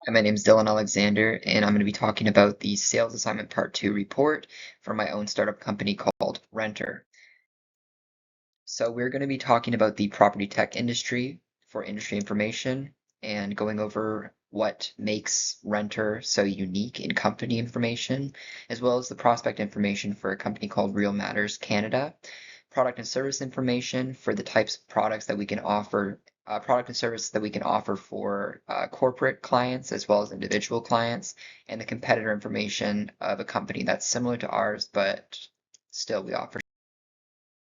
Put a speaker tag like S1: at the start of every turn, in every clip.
S1: Hi, my name is Dylan Alexander, and I'm going to be talking about the Sales Assignment Part 2 report for my own startup company called Rentr. So we're going to be talking about the property tech industry for industry information and going over what makes Rentr so unique in company information, as well as the prospect information for a company called Real Matters Canada, product and service information for the types of products that we can offer, product and services that we can offer for corporate clients as well as individual clients, and the competitor information of a company that's similar to ours, but still we offer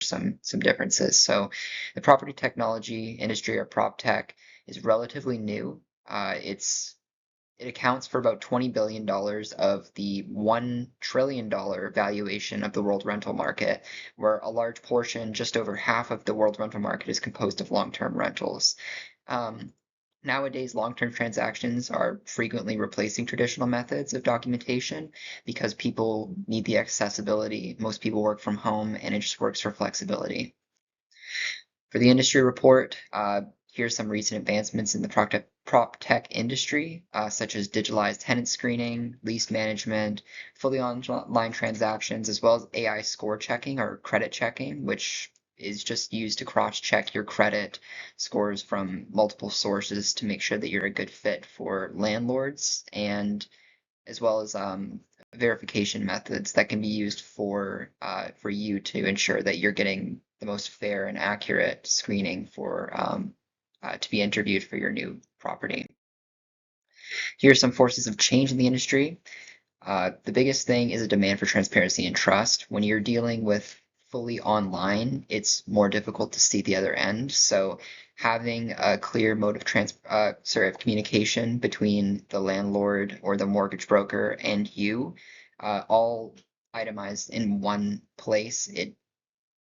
S1: some differences. So the property technology industry, or prop tech, is relatively new. It accounts for about $20 billion of the $1 trillion valuation of the world rental market, where a large portion, just over half of the world rental market, is composed of long-term rentals. Um, Nowadays, long-term transactions are frequently replacing traditional methods of documentation because people need the accessibility. Most people work from home and it just works for flexibility. For the industry report, here's some recent advancements in the prop tech industry, such as digitalized tenant screening, lease management, fully online transactions, as well as AI score checking or credit checking, which is just used to cross-check your credit scores from multiple sources to make sure that you're a good fit for landlords, and as well as verification methods that can be used for you to ensure that you're getting the most fair and accurate screening for to be interviewed for your new property. Here are some forces of change in the industry. The biggest thing is a demand for transparency and trust. When you're dealing with fully online, it's more difficult to see the other end. So having a clear mode of communication between the landlord or the mortgage broker and you, all itemized in one place, it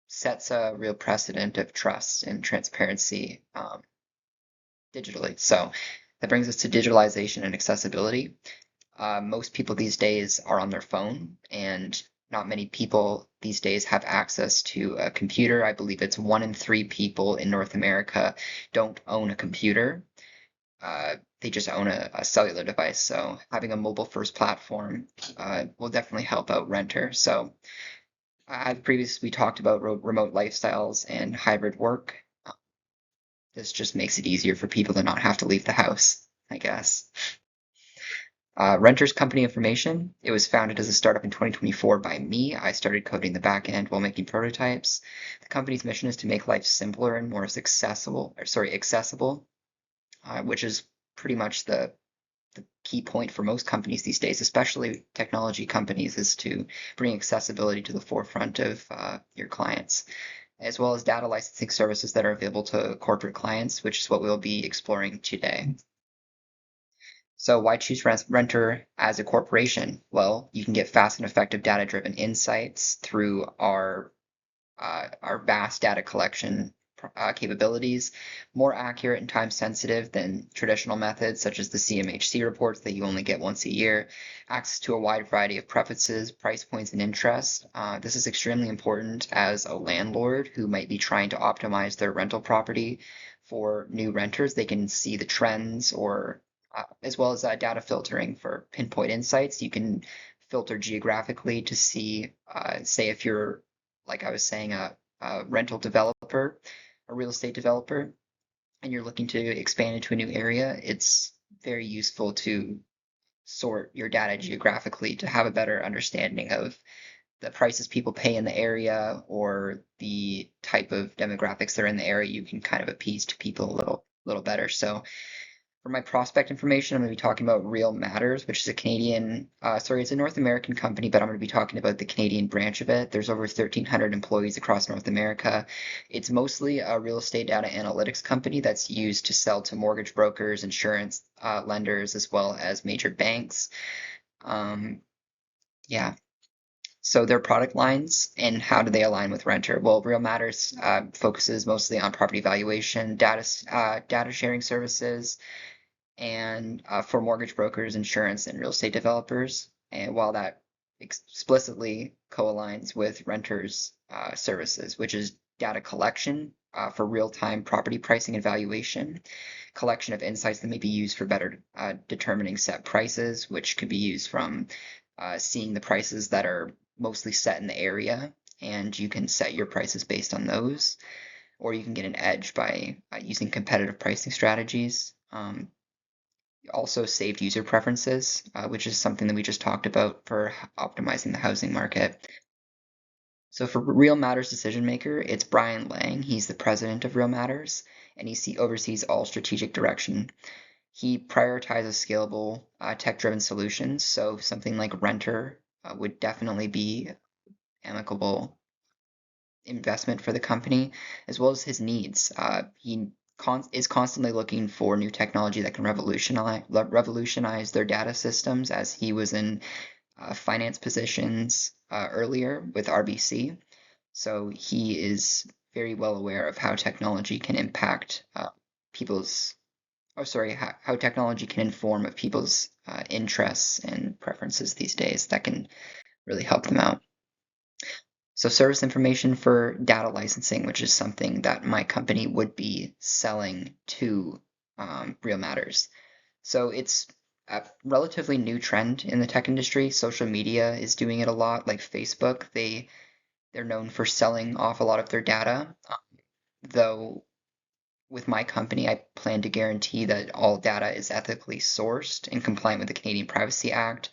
S1: sets a real precedent of trust and transparency digitally. So that brings us to digitalization and accessibility. Most people these days are on their phone, and not many people these days have access to a computer. I believe it's 1 in 3 people in North America don't own a computer. They just own a cellular device. So having a mobile first platform will definitely help out Rentr. So I've previously talked about remote lifestyles and hybrid work. This just makes it easier for people to not have to leave the house, I guess. Rentr's company information. It was founded as a startup in 2024 by me. I started coding the back end while making prototypes. The company's mission is to make life simpler and more accessible, which is pretty much the key point for most companies these days, especially technology companies, is to bring accessibility to the forefront of your clients, as well as data licensing services that are available to corporate clients, which is what we'll be exploring today. So why choose Rentr as a corporation? Well, you can get fast and effective data-driven insights through our vast data collection capabilities, more accurate and time-sensitive than traditional methods such as the CMHC reports that you only get once a year, access to a wide variety of preferences, price points, and interests. This is extremely important as a landlord who might be trying to optimize their rental property for new renters. They can see the trends, or as well as data filtering for pinpoint insights. You can filter geographically to see, say, if you're, like I was saying, a rental developer, a real estate developer, and you're looking to expand into a new area, it's very useful to sort your data geographically to have a better understanding of the prices people pay in the area or the type of demographics that are in the area. You can kind of appease to people a little better. So for my prospect information, I'm going to be talking about Real Matters, which is it's a North American company, but I'm going to be talking about the Canadian branch of it. There's over 1,300 employees across North America. It's mostly a real estate data analytics company that's used to sell to mortgage brokers, insurance lenders, as well as major banks. Yeah. So their product lines and how do they align with Rentr? Well, Real Matters focuses mostly on property valuation, data sharing services, and for mortgage brokers, insurance, and real estate developers. And while that explicitly co-aligns with Rentr's services, which is data collection, for real-time property pricing and valuation, collection of insights that may be used for better determining set prices, which could be used from seeing the prices that are mostly set in the area, and you can set your prices based on those, or you can get an edge by using competitive pricing strategies. Also saved user preferences, which is something that we just talked about for optimizing the housing market. So for Real Matters decision maker, it's Brian Lang. He's the president of Real Matters, and he oversees all strategic direction. He prioritizes scalable, tech-driven solutions. So something like Rentr would definitely be amicable investment for the company, as well as his needs. He is constantly looking for new technology that can revolutionize their data systems, as he was in finance positions earlier with RBC. So he is very well aware of how technology can impact people's, how technology can inform of people's interests and preferences these days that can really help them out. So service information for data licensing, which is something that my company would be selling to Real Matters. So it's a relatively new trend in the tech industry. Social media is doing it a lot, like Facebook. They're known for selling off a lot of their data. Though with my company, I plan to guarantee that all data is ethically sourced and compliant with the Canadian Privacy Act,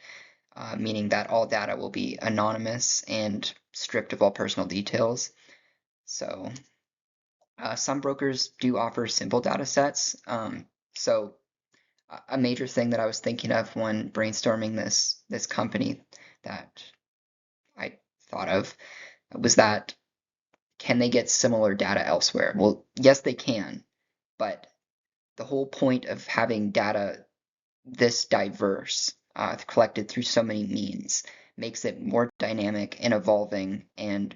S1: meaning that all data will be anonymous and stripped of all personal details. So some brokers do offer simple data sets. So a major thing that I was thinking of when brainstorming this company that I thought of was that, can they get similar data elsewhere? Well, yes, they can, but the whole point of having data this diverse, collected through so many means, makes it more dynamic and evolving and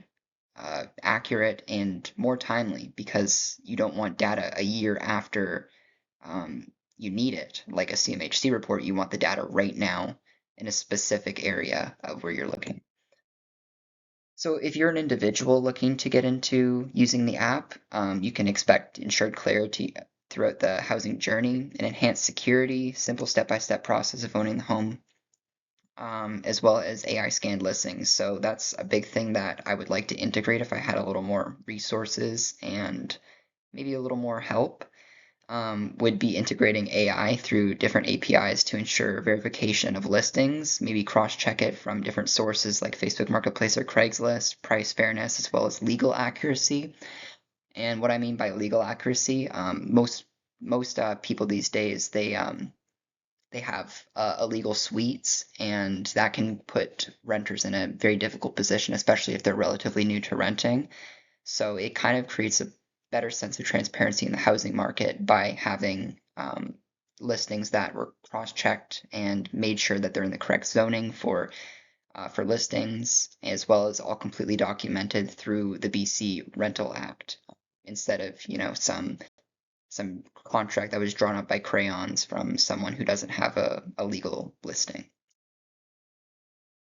S1: accurate and more timely, because you don't want data a year after you need it. Like a CMHC report, you want the data right now in a specific area of where you're looking. So if you're an individual looking to get into using the app, you can expect ensured clarity throughout the housing journey, an enhanced security, simple step-by-step process of owning the home, as well as AI scanned listings. So that's a big thing that I would like to integrate if I had a little more resources and maybe a little more help. Would be integrating AI through different APIs to ensure verification of listings, maybe cross-check it from different sources like Facebook Marketplace or Craigslist, price fairness, as well as legal accuracy. And what I mean by legal accuracy, most people these days, they have illegal suites, and that can put renters in a very difficult position, especially if they're relatively new to renting. So it kind of creates a better sense of transparency in the housing market by having listings that were cross-checked and made sure that they're in the correct zoning for listings, as well as all completely documented through the BC Rental Act, instead of some contract that was drawn up by crayons from someone who doesn't have a legal listing.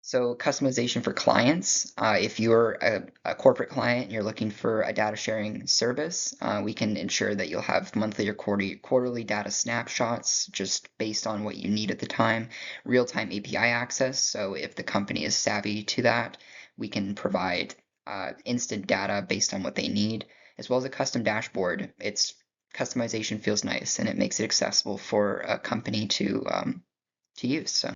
S1: So customization for clients. If you're a corporate client and you're looking for a data sharing service, we can ensure that you'll have monthly or quarterly data snapshots just based on what you need at the time. Real-time API access. So if the company is savvy to that, we can provide instant data based on what they need, as well as a custom dashboard. Customization feels nice, and it makes it accessible for a company to use. So.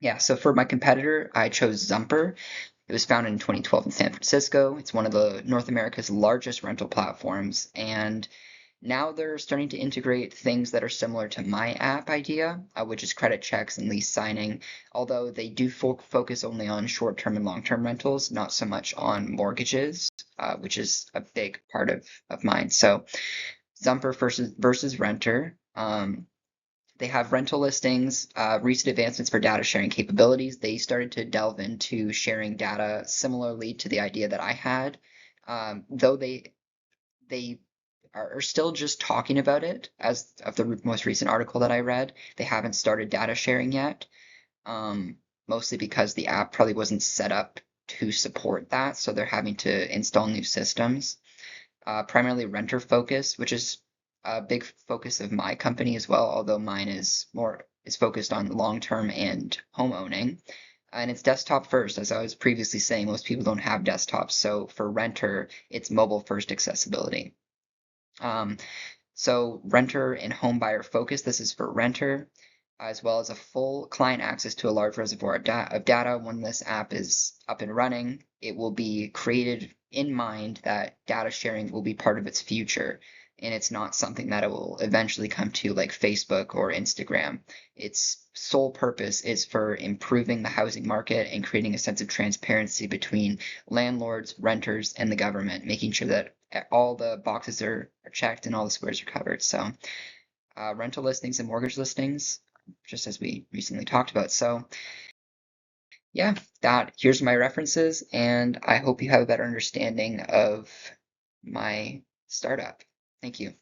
S1: Yeah, so for my competitor, I chose Zumper. It was founded in 2012 in San Francisco. It's one of the North America's largest rental platforms, and now they're starting to integrate things that are similar to my app idea, which is credit checks and lease signing, although they do focus only on short-term and long-term rentals, not so much on mortgages, which is a big part of mine. So Zumper versus Rentr. They have rental listings, recent advancements for data sharing capabilities. They started to delve into sharing data similarly to the idea that I had, though they are still just talking about it as of the most recent article that I read. They haven't started data sharing yet, mostly because the app probably wasn't set up to support that, so they're having to install new systems. primarily renter focused, which is a big focus of my company as well, although mine is focused on long-term and home owning. And it's desktop first, as I was previously saying, most people don't have desktops. So for Rentr, it's mobile first accessibility. So Rentr and home buyer focus, this is for Rentr, as well as a full client access to a large reservoir of data. When this app is up and running, it will be created in mind that data sharing will be part of its future, and it's not something that it will eventually come to like Facebook or Instagram. Its sole purpose is for improving the housing market and creating a sense of transparency between landlords, renters, and the government, making sure that all the boxes are checked and all the squares are covered. So rental listings and mortgage listings, just as we recently talked about. So yeah, here's my references, and I hope you have a better understanding of my startup. Thank you.